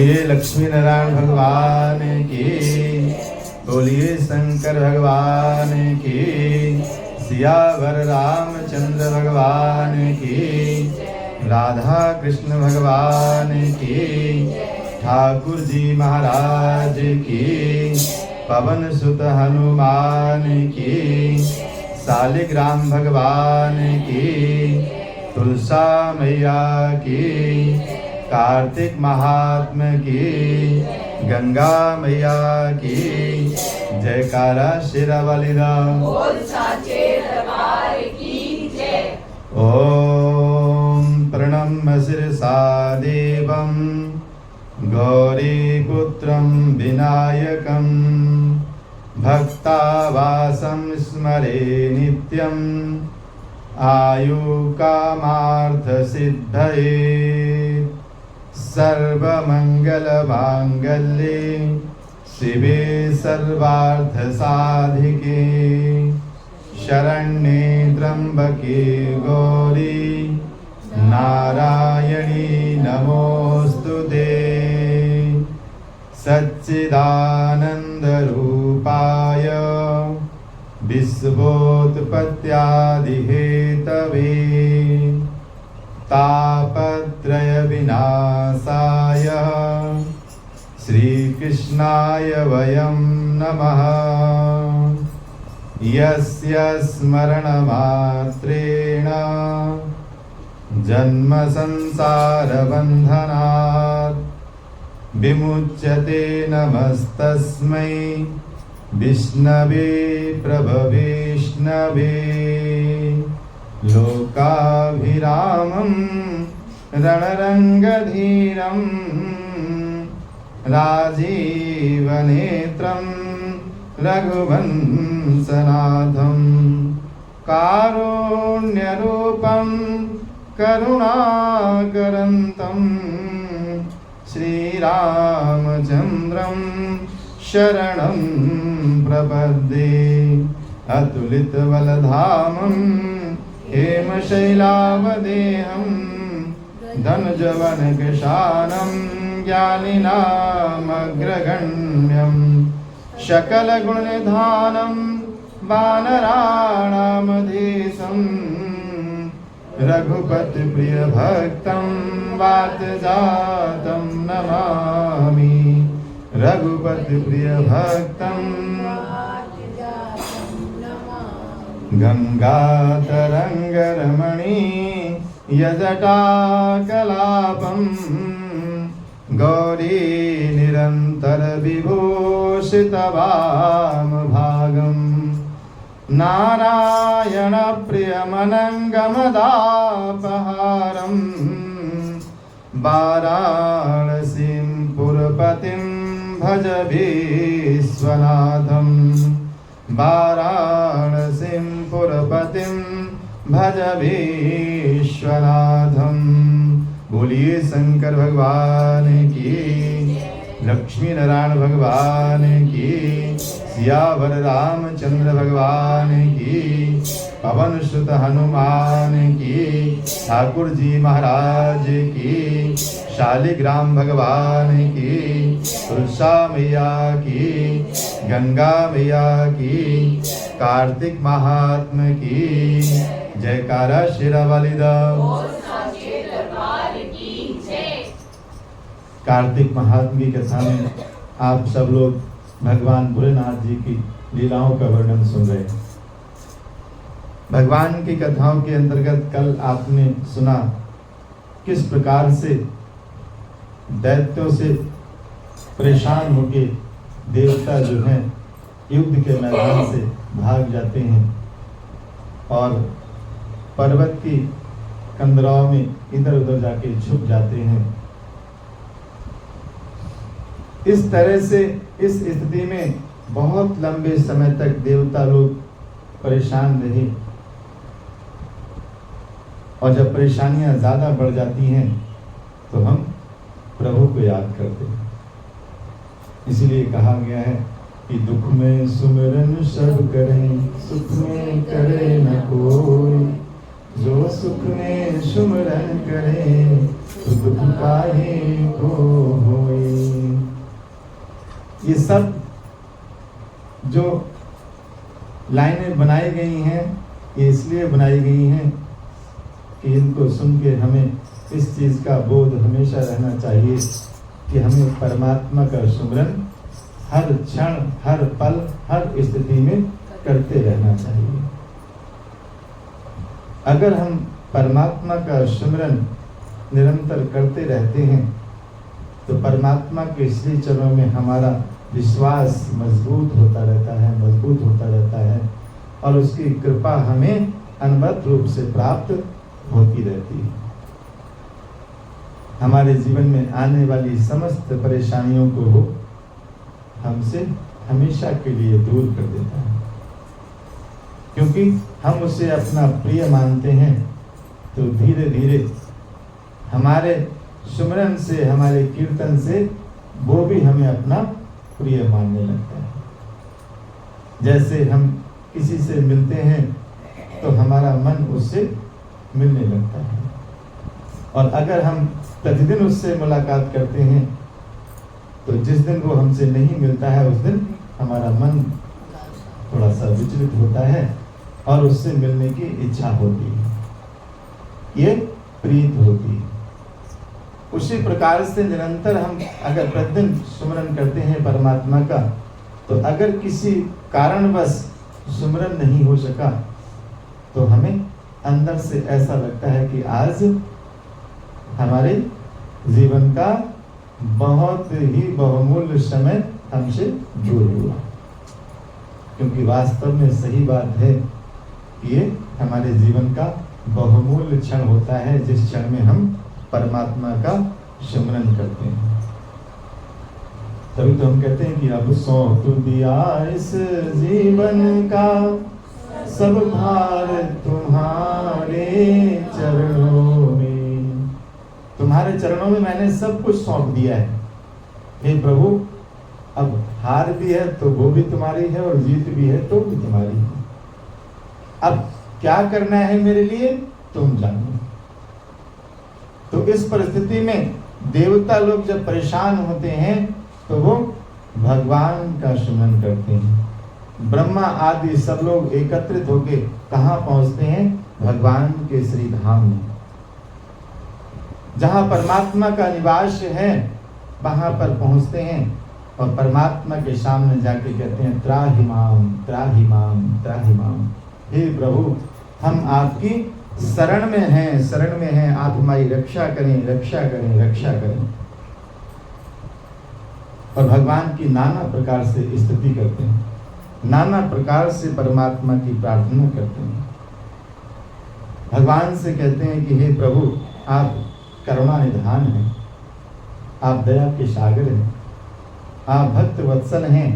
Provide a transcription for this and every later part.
बोलिए लक्ष्मी नारायण भगवान की, बोलिए शंकर भगवान की, सियावर रामचंद्र भगवान की, राधा कृष्ण भगवान की, ठाकुर जी महाराज की, पवन सुत हनुमान की, शालिग्राम भगवान की, तुलसा मैया की, कार्तिक महात्मा की, गंगा मैया की, जयकारा शेरावाली राम। बोल साचे दरबार की जय। ओम प्रणम्य शिरसा देवं गौरीपुत्रं विनायकं भक्तावासं स्मरे नित्यं आयुकामार्थसिद्धये सर्वमंगलमांगल्ये शिवे सर्वार्थसाधिके शरण्ये त्र्यंबके गौरी नारायणी नमोस्तुते सच्चिदानन्दरूपाय विश्वोत्पत्त्यादिहेतवे तापत्रय विनाशाय श्रीकृष्णाय वयं नमः। यस्य स्मरणमात्रेण जन्म संसारबन्धनात् विमुच्यते नमस्तस्मै विष्णवे प्रभविष्णवे लोकाभिरामं रणरङ्गधीरं राजीवनेत्रं रघुवंशनाथं कारुण्यरूपं करुणाकरन्तं श्रीरामचन्द्रं शरणं प्रपद्ये अतुलितबलधामं हेमशैलावदेहं धनुजवनकृशानं ज्ञानिनामग्रगण्यं सकलगुणनिधानं वानराणामधीशं रघुपतिप्रियभक्तं वातजातं नमामि रघुपतिप्रियभक्तं गंगातरंगरमणी यजटाकलापं गौरी निरंतर विभूषितवामभागं नारायण प्रियमनंगमदापहारं वाराणसीं पुरपतिं भज विश्वनाथं वाराणसीं पुरपतिं भज विश्वनाथं। बोलिए शंकर भगवान की, लक्ष्मी नारायण भगवान की, सियावर रामचंद्र भगवान की, पवन सुत हनुमान की, ठाकुर जी महाराज की, शालिग्राम भगवान की, तुलसा मैया की, गंगा मैया की, कार्तिक महात्मा की, जयकारा शेरावाली राम। कार्तिक महात्मा की कथा में आप सब लोग भगवान भोलेनाथ जी की लीलाओं का वर्णन सुन रहे हैं। भगवान की कथाओं के अंतर्गत कल आपने सुना किस प्रकार से दैत्यों से परेशान होके देवता जो हैं युद्ध के मैदान से भाग जाते हैं और पर्वत की कंदराओं में इधर उधर जाके छुप जाते हैं। इस तरह से इस स्थिति में बहुत लंबे समय तक देवता लोग परेशान रहे और जब परेशानियां ज्यादा बढ़ जाती हैं तो हम प्रभु को याद करते हैं। इसीलिए कहा गया है कि दुख में सुमिरन सब करें, सुख में करे न कोई, जो सुख में सुमिरन करे तो दुख काहे को होए। ये सब जो लाइनें बनाई गई हैं, ये इसलिए बनाई गई हैं कि इनको सुन के हमें इस चीज़ का बोध हमेशा रहना चाहिए कि हमें परमात्मा का सुमिरन हर क्षण, हर पल, हर स्थिति में करते रहना चाहिए। अगर हम परमात्मा का सुमिरन निरंतर करते रहते हैं तो परमात्मा के श्री चरणों में हमारा विश्वास मजबूत होता रहता है और उसकी कृपा हमें अनवरत रूप से प्राप्त होती रहती है। हमारे जीवन में आने वाली समस्त परेशानियों को वो हमसे हमेशा के लिए दूर कर देता है, क्योंकि हम उसे अपना प्रिय मानते हैं। तो धीरे धीरे हमारे सुमिरन से, हमारे कीर्तन से वो भी हमें अपना प्रिय मानने लगता है। जैसे हम किसी से मिलते हैं तो हमारा मन उससे मिलने लगता है, और अगर हम प्रतिदिन उससे मुलाकात करते हैं तो जिस दिन वो हमसे नहीं मिलता है उस दिन हमारा मन थोड़ा सा विचलित होता है और उससे मिलने की इच्छा होती है, ये प्रीत होती है। उसी प्रकार से निरंतर हम अगर प्रतिदिन सुमिरन करते हैं परमात्मा का, तो अगर किसी कारणवश सुमिरन नहीं हो सका तो हमें अंदर से ऐसा लगता है कि आज हमारे जीवन का बहुत ही बहुमूल्य समय हमसे दूर हुआ, क्योंकि वास्तव में सही बात है कि ये हमारे जीवन का बहुमूल्य क्षण होता है जिस क्षण में हम परमात्मा का सुमिरन करते हैं। तभी तो हम कहते हैं कि अब सौंप दिया इस जीवन का सब भार तुम्हारे चरणों में, तुम्हारे चरणों में मैंने सब कुछ सौंप दिया है। हे प्रभु, अब हार भी है तो वो भी तुम्हारी है और जीत भी है तो भी तुम्हारी है। अब क्या करना है मेरे लिए तुम जानो। तो इस परिस्थिति में देवता लोग जब परेशान होते हैं तो वो भगवान का सुमिरन करते हैं। ब्रह्मा आदि सब लोग एकत्रित होके कहाँ पहुंचते हैं? भगवान के श्री धाम में, जहाँ परमात्मा का निवास है वहां पर पहुंचते हैं और परमात्मा के सामने जाके कहते हैं त्राहि माम त्राहि माम त्राहि माम। हे प्रभु, हम आपकी शरण में हैं, आप हमारी रक्षा करें, रक्षा करें, रक्षा करें। और भगवान की नाना प्रकार से स्तुति करते हैं, नाना प्रकार से परमात्मा की प्रार्थना करते हैं। भगवान से कहते हैं कि हे प्रभु, आप करुणा निधान हैं, आप दया के सागर हैं, आप भक्त वत्सल हैं,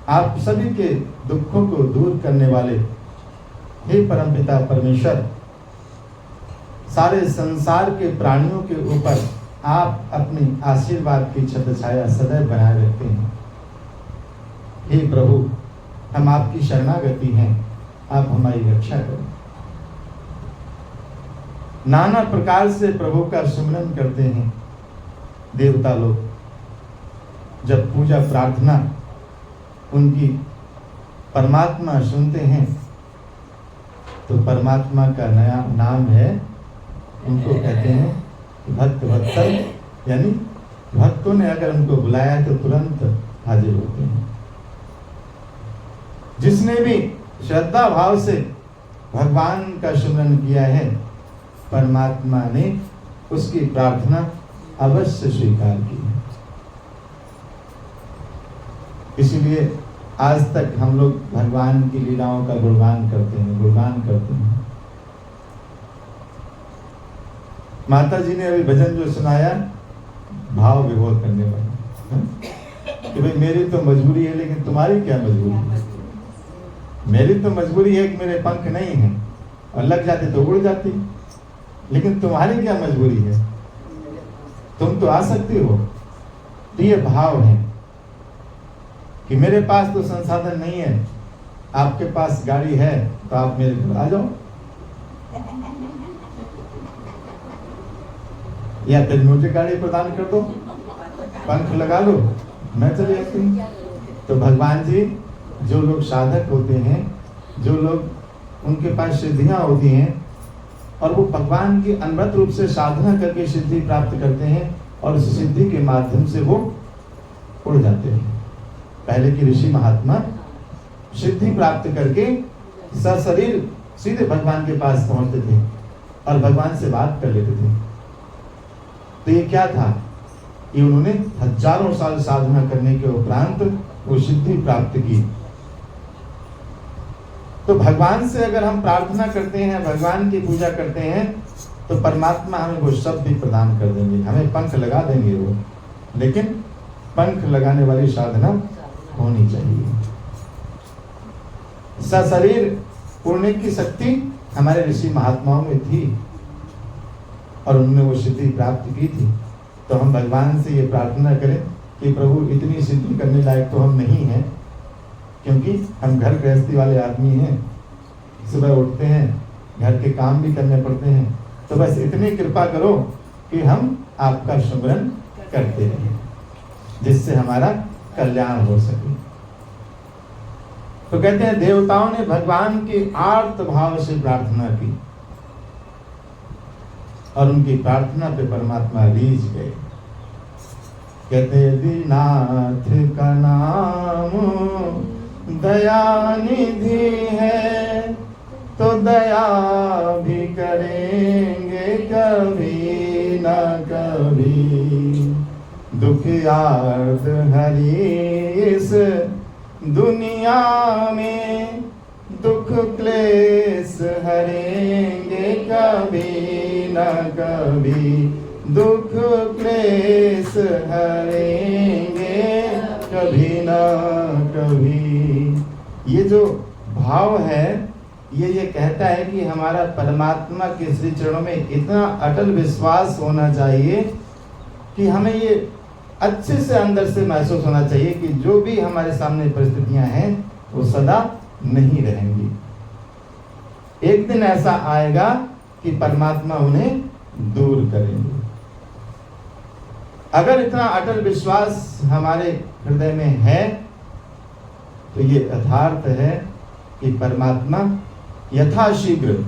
आप सभी के दुखों को दूर करने वाले। हे परमपिता परमेश्वर, सारे संसार के प्राणियों के ऊपर आप अपनी आशीर्वाद की छत्रछाया सदैव बनाए रखते हैं। हे प्रभु, हम आपकी शरणागति हैं, आप हमारी रक्षा करें। नाना प्रकार से प्रभु का सुमिरन करते हैं देवता लोग। जब पूजा प्रार्थना उनकी परमात्मा सुनते हैं तो परमात्मा का नया नाम है, उनको कहते हैं भक्त वत्सल, यानी भक्तों ने अगर उनको बुलाया तो तुरंत हाजिर होते हैं। जिसने भी श्रद्धा भाव से भगवान का सुमिरन किया है, परमात्मा ने उसकी प्रार्थना अवश्य स्वीकार की है। इसीलिए आज तक हम लोग भगवान की लीलाओं का गुणगान करते हैं। माता जी ने अभी भजन जो सुनाया, भाव विभोर करने वाला, कि भाई मेरी तो मजबूरी है, लेकिन तुम्हारी क्या मजबूरी है? मेरी तो मजबूरी है कि मेरे पंख नहीं है, और लग जाते तो उड़ जाती, लेकिन तुम्हारी क्या मजबूरी है? तुम तो आ सकती हो। तो ये भाव है कि मेरे पास तो संसाधन नहीं है, आपके पास गाड़ी है तो आप मेरे घर आ जाओ, या फिर मुझे गाड़ी प्रदान कर दो, पंख लगा लो, मैं चली जाती हूँ। तो भगवान जी, जो लोग साधक होते हैं, जो लोग उनके पास सिद्धियां होती हैं और वो भगवान की अनवरत रूप से साधना करके सिद्धि प्राप्त करते हैं और उस सिद्धि के माध्यम से वो उड़ जाते हैं। पहले की ऋषि महात्मा सिद्धि प्राप्त करके सशरीर सीधे भगवान के पास पहुंचते थे और भगवान से बात कर लेते थे। तो ये क्या था? ये उन्होंने हजारों साल साधना करने के उपरांत वो सिद्धि प्राप्त की। तो भगवान से अगर हम प्रार्थना करते हैं, भगवान की पूजा करते हैं, तो परमात्मा हमें वो सब भी प्रदान कर देंगे, हमें पंख लगा देंगे वो। लेकिन पंख लगाने वाली साधना होनी चाहिए। सशरीर उड़ने की शक्ति हमारे ऋषि महात्माओं में थी और उन्होंने वो सिद्धि प्राप्त की थी। तो हम भगवान से ये प्रार्थना करें कि प्रभु, इतनी सिद्धि करने लायक तो हम नहीं हैं, क्योंकि हम घर गृहस्थी वाले आदमी हैं, सुबह उठते हैं, घर के काम भी करने पड़ते हैं। तो बस इतनी कृपा करो कि हम आपका सुमिरन करते रहें, जिससे हमारा कल्याण हो सके। तो कहते हैं देवताओं ने भगवान के आर्त भाव से प्रार्थना की और उनकी प्रार्थना पे परमात्मा रीझ गए। कहते दीनाथ का नाम दया निधि है, तो दया भी करेंगे कभी न कभी। दुखियार्थ हरि इस दुनिया में, दुख क्लेश हरेंगे कभी न कभी। दुख क्लेश हरेंगे कभी न कभी। ये जो भाव है, ये कहता है कि हमारा परमात्मा के श्री चरणों में इतना अटल विश्वास होना चाहिए कि हमें ये अच्छे से अंदर से महसूस होना चाहिए कि जो भी हमारे सामने परिस्थितियां हैं वो सदा नहीं रहेंगी। एक दिन ऐसा आएगा कि परमात्मा उन्हें दूर करेंगे। अगर इतना अटल विश्वास हमारे हृदय में है तो ये यथार्थ है कि परमात्मा यथाशीघ्र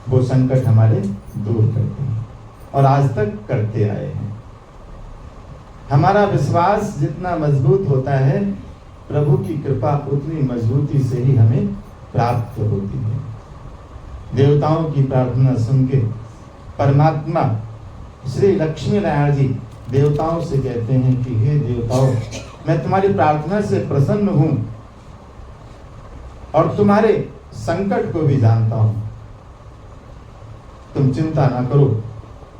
वो संकट हमारे दूर करते हैं और आज तक करते आए हैं। हमारा विश्वास जितना मजबूत होता है, प्रभु की कृपा उतनी मजबूती से ही हमें प्राप्त होती है। देवताओं की प्रार्थना सुन के परमात्मा श्री लक्ष्मी नारायण जी देवताओं से कहते हैं कि हे देवताओं, मैं तुम्हारी प्रार्थना से प्रसन्न हूं और तुम्हारे संकट को भी जानता हूं। तुम चिंता ना करो,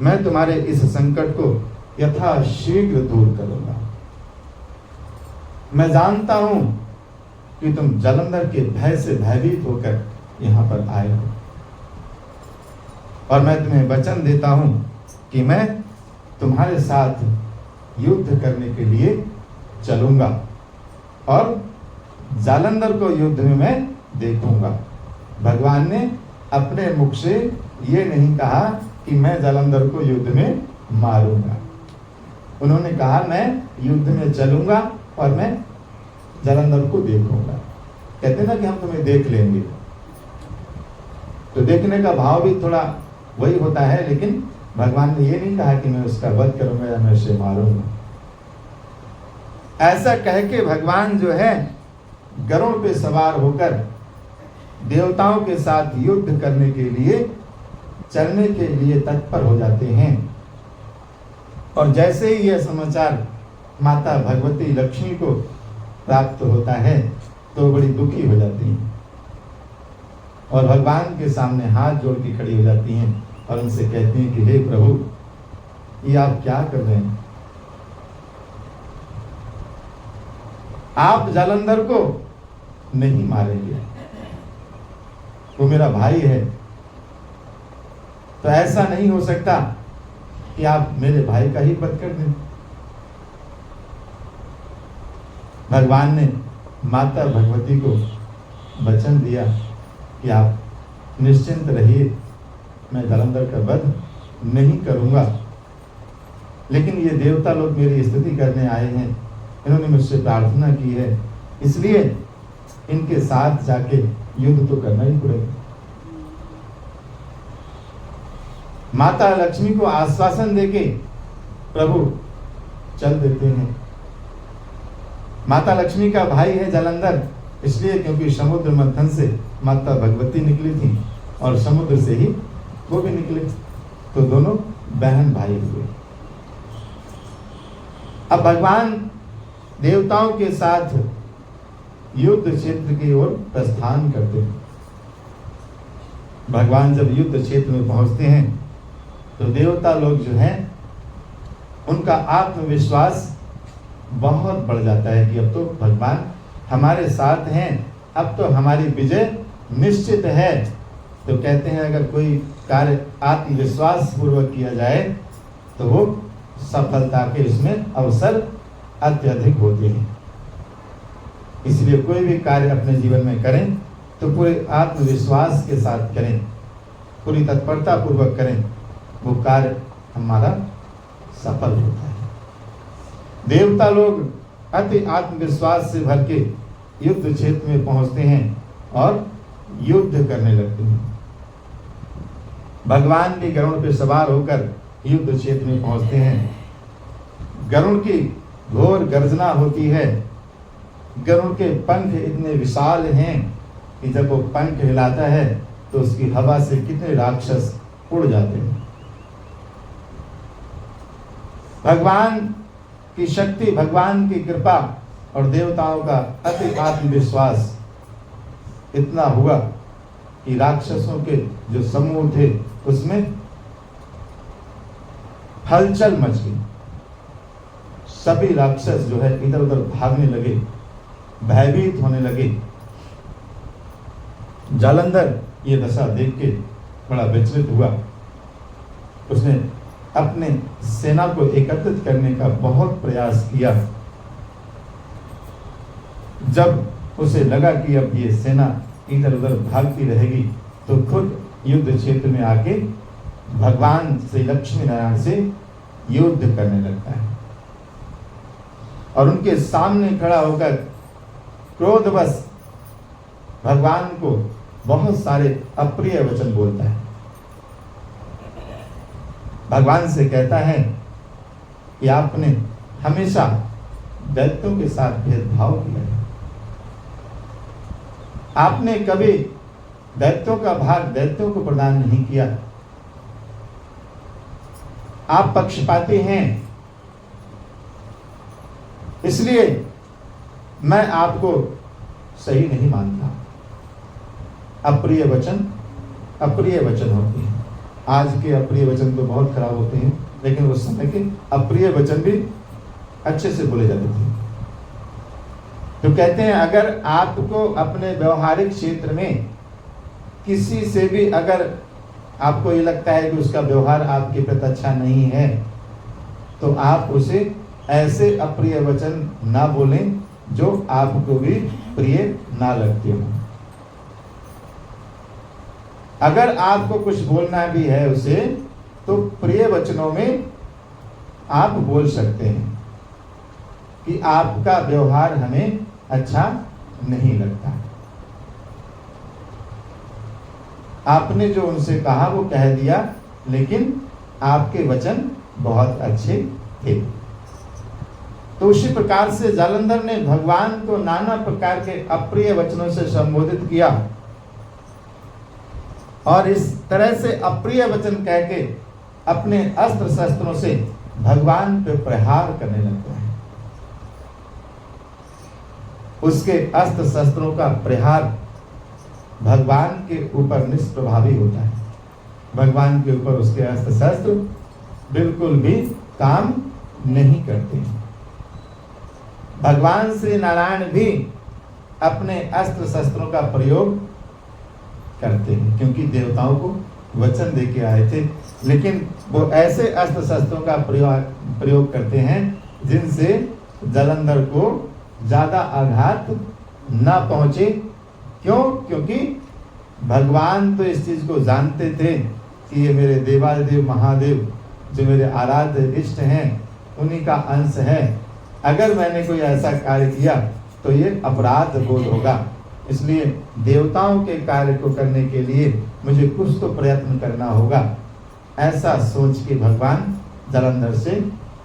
मैं तुम्हारे इस संकट को यथाशीघ्र दूर करूंगा। मैं जानता हूं कि तुम जालंधर के भय से भयभीत होकर यहां पर आए हो और मैं तुम्हें वचन देता हूं कि मैं तुम्हारे साथ युद्ध करने के लिए चलूंगा और जालंधर को युद्ध में मैं देखूंगा। भगवान ने अपने मुख से ये नहीं कहा कि मैं जालंधर को युद्ध में मारूंगा। उन्होंने कहा मैं युद्ध में चलूंगा और मैं जालंधर को देखूंगा। कहते ना कि हम तुम्हें देख लेंगे, तो देखने का भाव भी थोड़ा वही होता है, लेकिन भगवान ने ये नहीं कहा कि मैं उसका वध करूंगा या मैं उसे मारूंगा। ऐसा कह के भगवान जो है गरुड़ पे सवार होकर देवताओं के साथ युद्ध करने के लिए चलने के लिए तत्पर हो जाते हैं। और जैसे ही यह समाचार माता भगवती लक्ष्मी को प्राप्त होता है तो बड़ी दुखी हो जाती हैं और भगवान के सामने हाथ जोड़ के खड़ी हो जाती हैं और उनसे कहती हैं कि हे प्रभु, ये आप क्या कर रहे हैं? आप जालंधर को नहीं मारेंगे, वो मेरा भाई है, तो ऐसा नहीं हो सकता कि आप मेरे भाई का ही वध कर दें। भगवान ने माता भगवती को वचन दिया कि आप निश्चिंत रहिए, मैं जालंधर का वध नहीं करूंगा, लेकिन ये देवता लोग मेरी स्तुति करने आए हैं इन्होंने मुझसे प्रार्थना की है, इसलिए इनके साथ जाके युद्ध तो करना ही पड़ेगा। माता लक्ष्मी को आश्वासन देके प्रभु चल देते हैं। माता लक्ष्मी का भाई है जालंधर, इसलिए क्योंकि समुद्र मंथन से माता भगवती निकली थी और समुद्र से ही वो भी निकले, तो दोनों बहन भाई हुए। अब भगवान देवताओं के साथ युद्ध क्षेत्र की ओर प्रस्थान करते हैं। भगवान जब युद्ध क्षेत्र में पहुंचते हैं तो देवता लोग जो हैं उनका आत्मविश्वास बहुत बढ़ जाता है कि अब तो भगवान हमारे साथ हैं, अब तो हमारी विजय निश्चित है। तो कहते हैं अगर कोई कार्य आत्मविश्वास पूर्वक किया जाए तो वो सफलता के इसमें अवसर अत्यधिक होते हैं। इसलिए कोई भी कार्य अपने जीवन में करें तो पूरे आत्मविश्वास के साथ करें, पूरी तत्परता पूर्वक करें, वो कार्य हमारा सफल होता है। देवता लोग अति आत्मविश्वास से भर के युद्ध क्षेत्र में पहुंचते हैं और युद्ध करने लगते हैं। भगवान भी गरुड़ पे सवार होकर युद्ध क्षेत्र में पहुंचते हैं। गरुड़ की घोर गर्जना होती है। गरुड़ के पंख इतने विशाल हैं कि जब वो पंख हिलाता है तो उसकी हवा से कितने राक्षस उड़ जाते हैं। भगवान की शक्ति, भगवान की कृपा और देवताओं का अति आत्मविश्वास इतना हुआ कि राक्षसों के जो समूह थे उसमें हलचल मच गई। सभी राक्षस जो है इधर उधर भागने लगे, भयभीत होने लगे। जालंधर ये दशा देख के बड़ा विचलित हुआ। उसने अपने सेना को एकत्रित करने का बहुत प्रयास किया। जब उसे लगा कि अब ये सेना इधर उधर भागती रहेगी तो खुद युद्ध क्षेत्र में आके भगवान श्री लक्ष्मी नारायण से युद्ध करने लगता है और उनके सामने खड़ा होकर क्रोधवश भगवान को बहुत सारे अप्रिय वचन बोलता है। भगवान से कहता है कि आपने हमेशा दैत्यों के साथ भेदभाव किया है। आपने कभी दैत्यों का भाग दैत्यों को प्रदान नहीं किया। आप पक्षपाती हैं, इसलिए मैं आपको सही नहीं मानता। अप्रिय वचन होते हैं। आज के अप्रिय वचन तो बहुत खराब होते हैं, लेकिन उस समय के अप्रिय वचन भी अच्छे से बोले जाते थे। तो कहते हैं अगर आपको अपने व्यवहारिक क्षेत्र में किसी से भी अगर आपको ये लगता है कि उसका व्यवहार आपके प्रति अच्छा नहीं है तो आप उसे ऐसे अप्रिय वचन ना बोलें जो आपको भी प्रिय ना लगते हो। अगर आपको कुछ बोलना भी है उसे तो प्रिय वचनों में आप बोल सकते हैं कि आपका व्यवहार हमें अच्छा नहीं लगता। आपने जो उनसे कहा वो कह दिया, लेकिन आपके वचन बहुत अच्छे थे। तो उसी प्रकार से जालंधर ने भगवान को नाना प्रकार के अप्रिय वचनों से संबोधित किया और इस तरह से अप्रिय वचन कह के अपने अस्त्र शस्त्रों से भगवान पे प्रहार करने लगता है। उसके अस्त्र शस्त्रों का प्रहार भगवान के ऊपर निष्प्रभावी होता है। भगवान के ऊपर उसके अस्त्र शस्त्र बिल्कुल भी काम नहीं करते। भगवान श्री नारायण भी अपने अस्त्र शस्त्रों का प्रयोग करते हैं, क्योंकि देवताओं को वचन देके आए थे, लेकिन वो ऐसे अस्त्र शस्त्रों का प्रयोग करते हैं जिनसे जालंधर को ज्यादा आघात ना पहुंचे। क्यों? क्योंकि भगवान तो इस चीज को जानते थे कि ये मेरे देवादिदेव महादेव जो मेरे आराध्य इष्ट हैं उन्हीं का अंश है, अगर मैंने कोई ऐसा कार्य किया तो ये अपराध बोध होगा, इसलिए देवताओं के कार्य को करने के लिए मुझे कुछ तो प्रयत्न करना होगा। ऐसा सोच के भगवान जालंधर से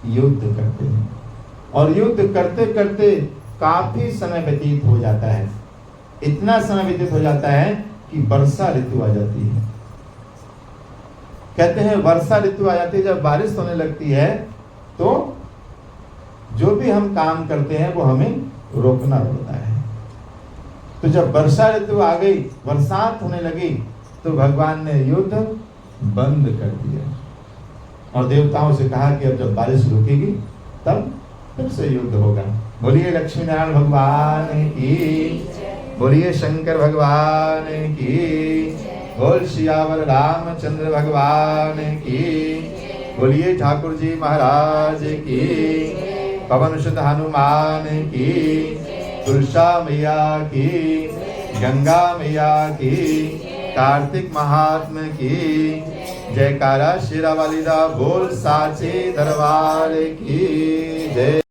युद्ध करते हैं और युद्ध करते करते काफी समय व्यतीत हो जाता है। इतना समय व्यतीत हो जाता है कि वर्षा ऋतु आ जाती है। कहते हैं वर्षा ऋतु आ जाती है, जब बारिश होने लगती है तो जो भी हम काम करते हैं वो हमें रोकना पड़ता है। तो जब वर्षा ऋतु आ गई, बरसात होने लगी, तो भगवान ने युद्ध बंद कर दिया और देवताओं से कहा कि अब जब बारिश रुकेगी तब फिर से युद्ध होगा। बोलिए लक्ष्मी नारायण भगवान की, बोलिए शंकर भगवान की, बोल सियावर रामचंद्र भगवान की, बोलिए ठाकुर जी महाराज की, पवन सुत हनुमान की, तुलसा मैया की, गंगा मैया की, कार्तिक महात्मा की, जयकारा शेरा वाली दा बोल साचे दरबार की जय।